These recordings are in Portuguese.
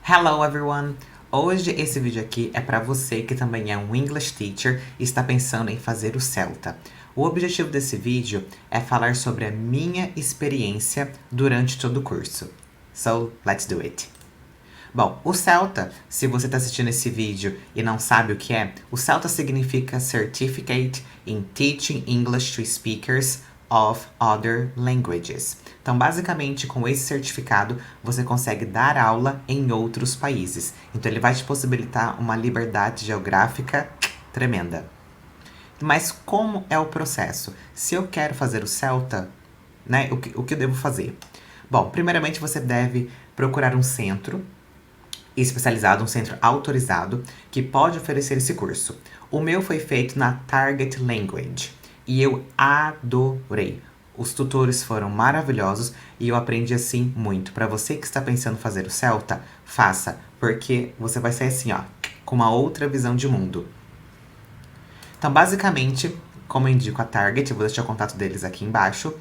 Hello everyone! Hoje esse vídeo aqui é para você que também é um English teacher e está pensando em fazer o CELTA. O objetivo desse vídeo é falar sobre a minha experiência durante todo o curso. So, let's do it! Bom, o CELTA, se você está assistindo esse vídeo e não sabe o que é, o CELTA significa Certificate in Teaching English to Speakers of Other Languages. Então, basicamente, com esse certificado, você consegue dar aula em outros países. Então, ele vai te possibilitar uma liberdade geográfica tremenda. Mas como é o processo? Se eu quero fazer o CELTA, né, o que eu devo fazer? Bom, primeiramente você deve procurar um centro especializado, um centro autorizado, que pode oferecer esse curso. O meu foi feito na Target Language e eu adorei. Os tutores foram maravilhosos e eu aprendi assim muito. Para você que está pensando em fazer o CELTA, faça, porque você vai sair assim, ó, com uma outra visão de mundo. Então, basicamente, como eu indico a Target, eu vou deixar o contato deles aqui embaixo,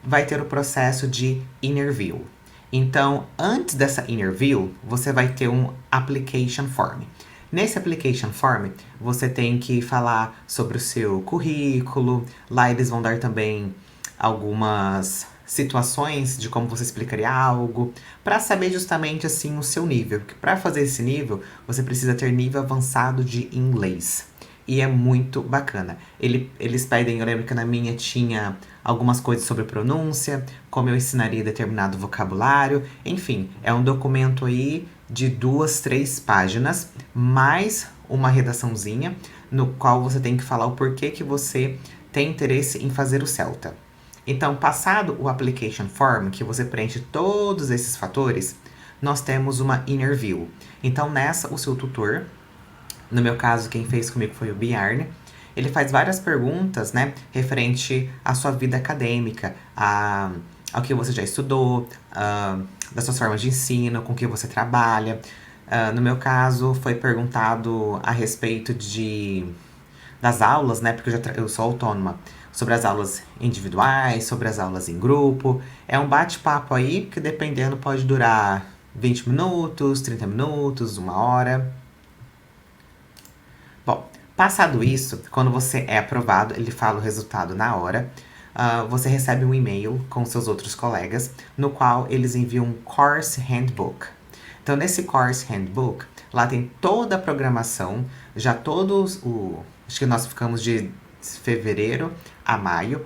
vai ter o processo de interview. Então, antes dessa interview, você vai ter um application form. Nesse application form, você tem que falar sobre o seu currículo. Lá eles vão dar também algumas situações de como você explicaria algo, para saber justamente assim o seu nível. Porque para fazer esse nível, você precisa ter nível avançado de inglês. E é muito bacana. Eles pedem, eu lembro que na minha tinha algumas coisas sobre pronúncia, como eu ensinaria determinado vocabulário. Enfim, é um documento aí de 2, 3 páginas, mais uma redaçãozinha, no qual você tem que falar o porquê que você tem interesse em fazer o CELTA. Então, passado o application form, que você preenche todos esses fatores, nós temos uma interview. Então, nessa, o seu tutor, no meu caso, quem fez comigo foi o Bjarne. Ele faz várias perguntas, né, referente à sua vida acadêmica, ao que você já estudou, das suas formas de ensino, com que você trabalha. No meu caso, foi perguntado a respeito das aulas, né, porque eu sou autônoma, sobre as aulas individuais, sobre as aulas em grupo. É um bate-papo aí que, dependendo, pode durar 20 minutos, 30 minutos, 1 hora. Bom, passado isso, quando você é aprovado, ele fala o resultado na hora. Você recebe um e-mail com seus outros colegas, no qual eles enviam um Course Handbook. Então, nesse Course Handbook, lá tem toda a programação, já acho que nós ficamos de fevereiro a maio,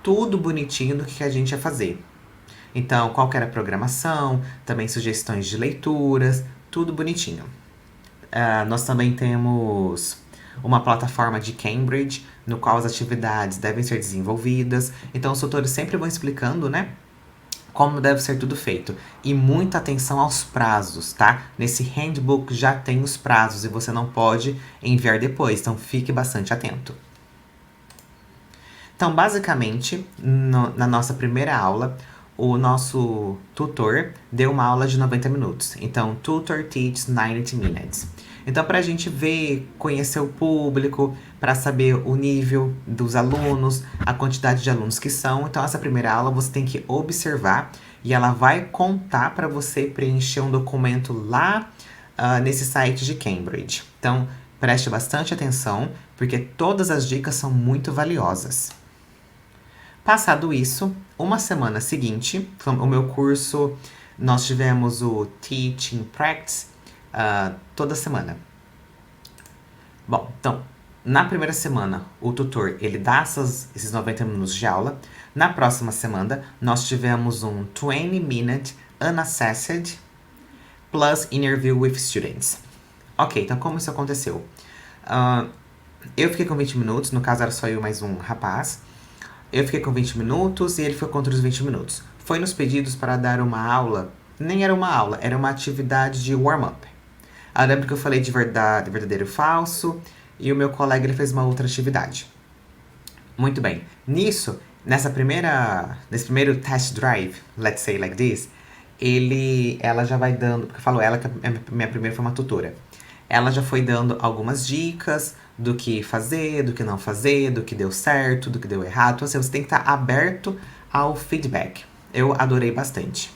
tudo bonitinho do que a gente ia fazer. Então, qual que era a programação, também sugestões de leituras, tudo bonitinho. Nós também temos uma plataforma de Cambridge, no qual as atividades devem ser desenvolvidas. Então, os tutores sempre vão explicando, né, como deve ser tudo feito. E muita atenção aos prazos, tá? Nesse handbook já tem os prazos e você não pode enviar depois, então fique bastante atento. Então, basicamente, na nossa primeira aula, o nosso tutor deu uma aula de 90 minutos. Então, tutor teaches 90 minutes. Então, para a gente ver, conhecer o público, para saber o nível dos alunos, a quantidade de alunos que são. Então, essa primeira aula você tem que observar e ela vai contar para você preencher um documento lá nesse site de Cambridge. Então, preste bastante atenção, porque todas as dicas são muito valiosas. Passado isso, uma semana seguinte, o meu curso, nós tivemos o Teaching Practice toda semana. Bom, então, na primeira semana, o tutor, ele dá esses 90 minutos de aula. Na próxima semana, nós tivemos um 20-minute unassessed plus interview with students. Ok, então como isso aconteceu? Eu fiquei com 20 minutos, no caso era só eu mais um rapaz. Eu fiquei com 20 minutos e ele foi com outros 20 minutos. Foi nos pedidos para dar uma aula, nem era uma aula, era uma atividade de warm-up. Eu lembro que eu falei de verdadeiro e falso, e o meu colega ele fez uma outra atividade. Muito bem. Nesse primeiro test drive, let's say like this, ela já vai dando, porque falou ela que a minha primeira foi uma tutora. Ela já foi dando algumas dicas do que fazer, do que não fazer, do que deu certo, do que deu errado. Então, assim, você tem que estar aberto ao feedback. Eu adorei bastante.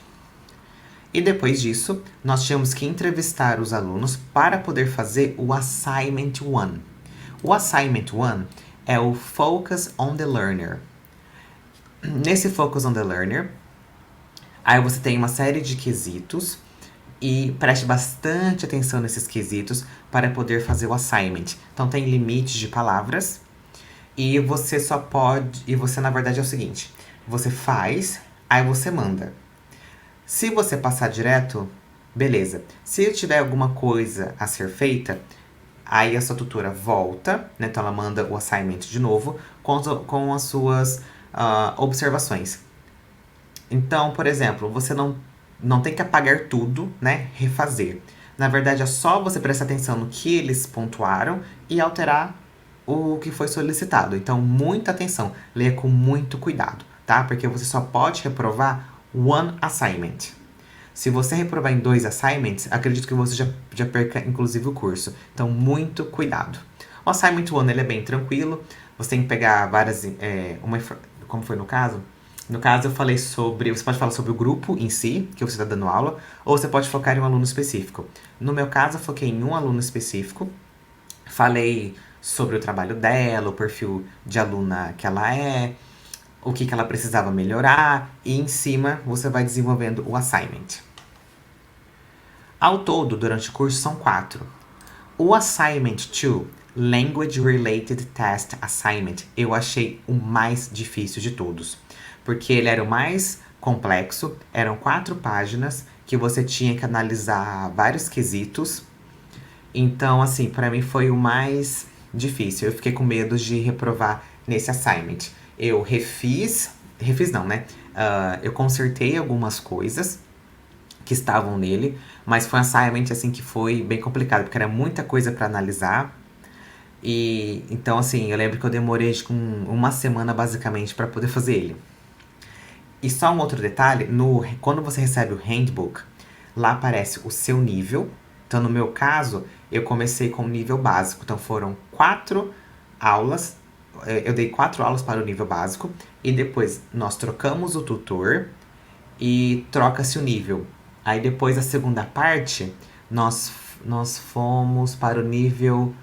E depois disso, nós tínhamos que entrevistar os alunos para poder fazer o Assignment 1. O Assignment 1 é o Focus on the Learner. Nesse Focus on the Learner, aí você tem uma série de quesitos e preste bastante atenção nesses quesitos para poder fazer o assignment. Então tem limites de palavras e você só pode... E você, na verdade, é o seguinte. Você faz, aí você manda. Se você passar direto, beleza. Se tiver alguma coisa a ser feita, aí a sua tutora volta, né? Então ela manda o assignment de novo com as suas observações. Então, por exemplo, você não tem que apagar tudo, né? Refazer. Na verdade, é só você prestar atenção no que eles pontuaram e alterar o que foi solicitado. Então, muita atenção. Leia com muito cuidado, tá? Porque você só pode reprovar one assignment. Se você reprovar em 2 assignments, acredito que você já perca, inclusive, o curso. Então, muito cuidado. O assignment 1, ele é bem tranquilo. Você tem que pegar várias... como foi no caso? No caso, eu falei sobre... Você pode falar sobre o grupo em si, que você está dando aula, ou você pode focar em um aluno específico. No meu caso, eu foquei em um aluno específico. Falei sobre o trabalho dela, o perfil de aluna que ela é, o que ela precisava melhorar, e em cima você vai desenvolvendo o assignment. Ao todo, durante o curso, são 4. O Assignment 2, Language Related Test Assignment, eu achei o mais difícil de todos. Porque ele era o mais complexo, eram 4 páginas que você tinha que analisar vários quesitos. Então, assim, pra mim foi o mais difícil. Eu fiquei com medo de reprovar nesse assignment. Eu refiz não, né? Eu consertei algumas coisas que estavam nele, mas foi um assignment, assim, que foi bem complicado, porque era muita coisa pra analisar. E então, assim, eu lembro que eu demorei uma semana, basicamente, pra poder fazer ele. E só um outro detalhe, quando você recebe o handbook, lá aparece o seu nível. Então, no meu caso, eu comecei com o nível básico. Então, foram 4 aulas. Eu dei 4 aulas para o nível básico. E depois, nós trocamos o tutor e troca-se o nível. Aí, depois, a segunda parte, nós fomos para o nível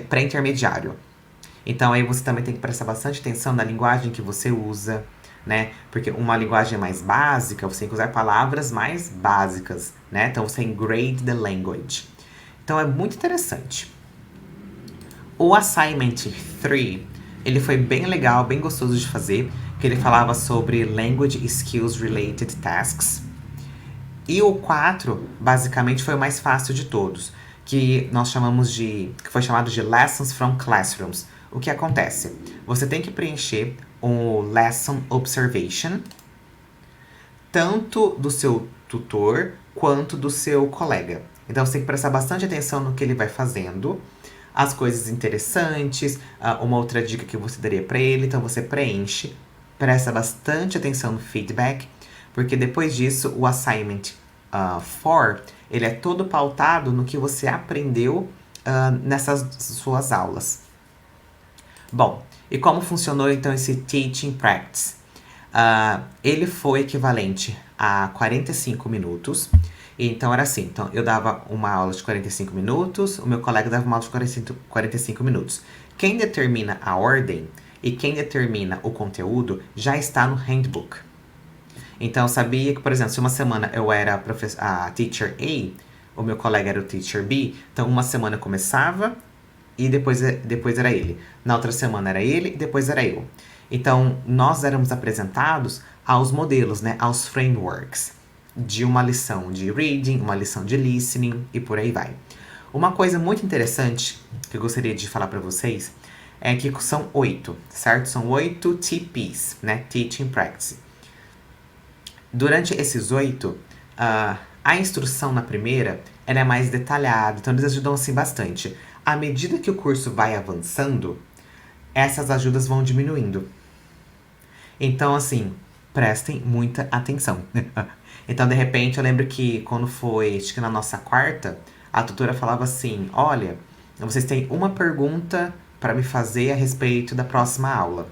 pré-intermediário. Então, aí você também tem que prestar bastante atenção na linguagem que você usa, né? Porque uma linguagem mais básica, você tem que usar palavras mais básicas, né? Então, você grade the language. Então, é muito interessante. O Assignment 3, ele foi bem legal, bem gostoso de fazer, que ele falava sobre Language Skills Related Tasks. E o 4, basicamente, foi o mais fácil de todos, que foi chamado de Lessons from Classrooms. O que acontece? Você tem que preencher um Lesson Observation, tanto do seu tutor quanto do seu colega. Então você tem que prestar bastante atenção no que ele vai fazendo, as coisas interessantes, uma outra dica que você daria para ele. Então você preenche, presta bastante atenção no feedback, porque depois disso o Assignment 4, ele é todo pautado no que você aprendeu nessas suas aulas. Bom, e como funcionou então esse Teaching Practice? Ele foi equivalente a 45 minutos. Então era assim, então eu dava uma aula de 45 minutos, o meu colega dava uma aula de 45 minutos. Quem determina a ordem e quem determina o conteúdo já está no handbook. Então eu sabia que, por exemplo, se uma semana eu era a Teacher A, o meu colega era o Teacher B, então uma semana eu começava e depois era ele. Na outra semana era ele e depois era eu. Então, nós éramos apresentados aos modelos, né, aos frameworks de uma lição de reading, uma lição de listening e por aí vai. Uma coisa muito interessante que eu gostaria de falar para vocês é que são 8, certo? São 8 TPs, né, Teaching Practice. Durante esses 8, a instrução na primeira ela é mais detalhada, então eles ajudam assim bastante. À medida que o curso vai avançando, essas ajudas vão diminuindo. Então, assim, prestem muita atenção. Então, de repente, eu lembro que quando foi, acho que na nossa quarta, a tutora falava assim, olha, vocês têm uma pergunta para me fazer a respeito da próxima aula.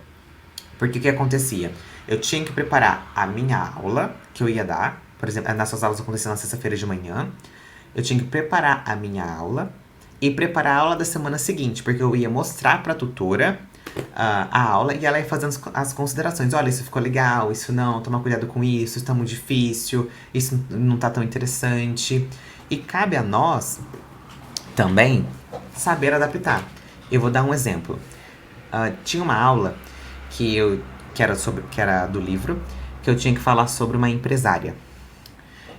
Porque o que acontecia? Eu tinha que preparar a minha aula, que eu ia dar, por exemplo, as nossas aulas aconteciam na sexta-feira de manhã. Eu tinha que preparar a minha aula e preparar a aula da semana seguinte, porque eu ia mostrar pra tutora a aula e ela ia fazendo as considerações. Olha, isso ficou legal, isso não, toma cuidado com isso tá muito difícil, isso não tá tão interessante. E cabe a nós também saber adaptar. Eu vou dar um exemplo. Tinha uma aula que era do livro, que eu tinha que falar sobre uma empresária.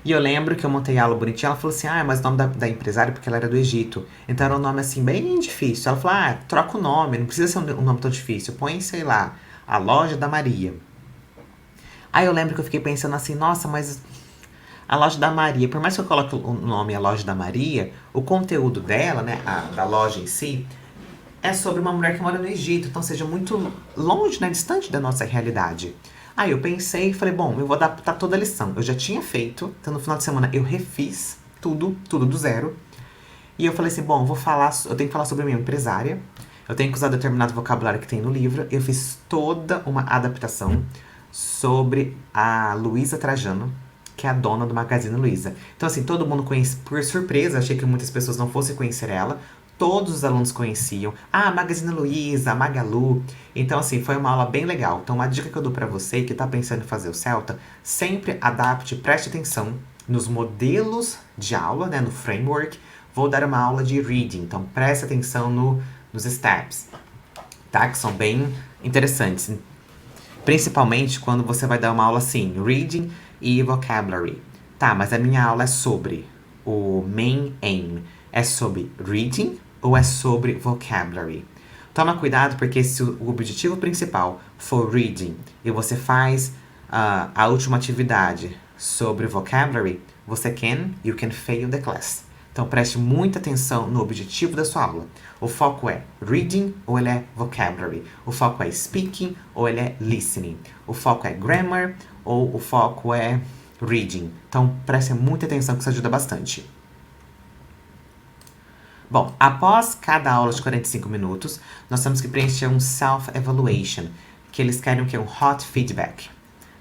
E eu lembro que eu montei a aula bonitinha, ela falou assim, mas o nome da empresária, porque ela era do Egito. Então era um nome assim, bem difícil. Ela falou, troca o nome, não precisa ser um nome tão difícil. Põe, sei lá, a Loja da Maria. Aí eu lembro que eu fiquei pensando assim, nossa, mas a Loja da Maria, por mais que eu coloque o nome A Loja da Maria, o conteúdo dela, né, da loja em si, é sobre uma mulher que mora no Egito, então seja muito longe, né, distante da nossa realidade. Aí eu pensei e falei, bom, eu vou adaptar toda a lição. Eu já tinha feito, então no final de semana eu refiz tudo do zero. E eu falei assim, bom, eu tenho que falar sobre a minha empresária, eu tenho que usar determinado vocabulário que tem no livro. Eu fiz toda uma adaptação sobre a Luísa Trajano, que é a dona do Magazine Luiza. Então assim, todo mundo conhece, por surpresa, achei que muitas pessoas não fossem conhecer ela. Todos os alunos conheciam. Magazine Luiza, Magalu. Então, assim, foi uma aula bem legal. Então, uma dica que eu dou pra você que tá pensando em fazer o Celta, sempre adapte, preste atenção nos modelos de aula, né, no framework. Vou dar uma aula de reading, então preste atenção nos steps, tá? Que são bem interessantes. Principalmente quando você vai dar uma aula assim, reading e vocabulary. Tá, mas a minha aula é sobre o main aim. É sobre reading ou é sobre vocabulary? Toma cuidado, porque se o objetivo principal for reading e você faz a última atividade sobre vocabulary, you can fail the class. Então preste muita atenção no objetivo da sua aula. O foco é reading ou ele é vocabulary? O foco é speaking ou ele é listening? O foco é grammar ou o foco é reading? Então preste muita atenção, que isso ajuda bastante. Bom, após cada aula de 45 minutos, nós temos que preencher um self-evaluation, que eles querem o quê? Um hot feedback.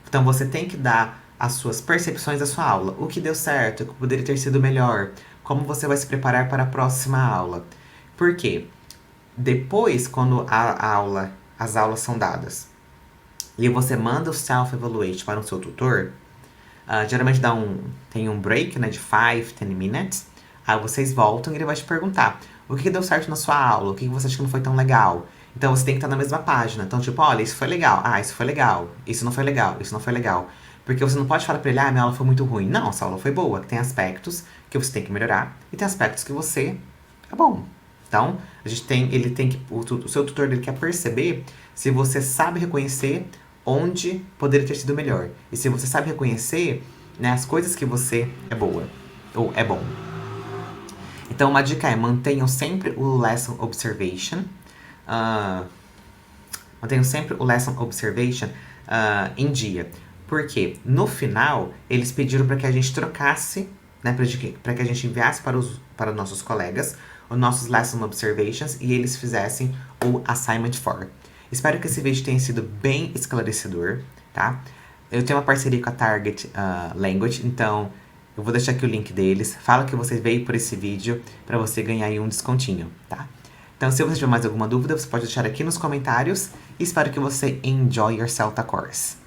Então você tem que dar as suas percepções da sua aula. O que deu certo, o que poderia ter sido melhor, como você vai se preparar para a próxima aula. Por quê? Depois, quando as aulas são dadas, e você manda o self-evaluation para o seu tutor, geralmente tem um break, né, de 5, 10 minutes. Aí vocês voltam e ele vai te perguntar o que deu certo na sua aula, o que você acha que não foi tão legal. Então você tem que estar na mesma página. Então, tipo, olha, isso foi legal, isso foi legal, isso não foi legal, isso não foi legal. Porque você não pode falar pra ele, minha aula foi muito ruim. Não, sua aula foi boa. Tem aspectos que você tem que melhorar e tem aspectos que você é bom. Então, o seu tutor dele quer perceber se você sabe reconhecer onde poderia ter sido melhor. E se você sabe reconhecer, né, as coisas que você é boa ou é bom. Então, uma dica é, mantenham sempre o lesson observation. Em dia. Porque no final, eles pediram para que a gente trocasse, né, para que a gente enviasse para os nossos colegas os nossos lesson observations e eles fizessem o assignment for. Espero que esse vídeo tenha sido bem esclarecedor, tá? Eu tenho uma parceria com a Target Language, então eu vou deixar aqui o link deles. Fala que você veio por esse vídeo para você ganhar aí um descontinho, tá? Então, se você tiver mais alguma dúvida, você pode deixar aqui nos comentários. E espero que você enjoy your Celta course.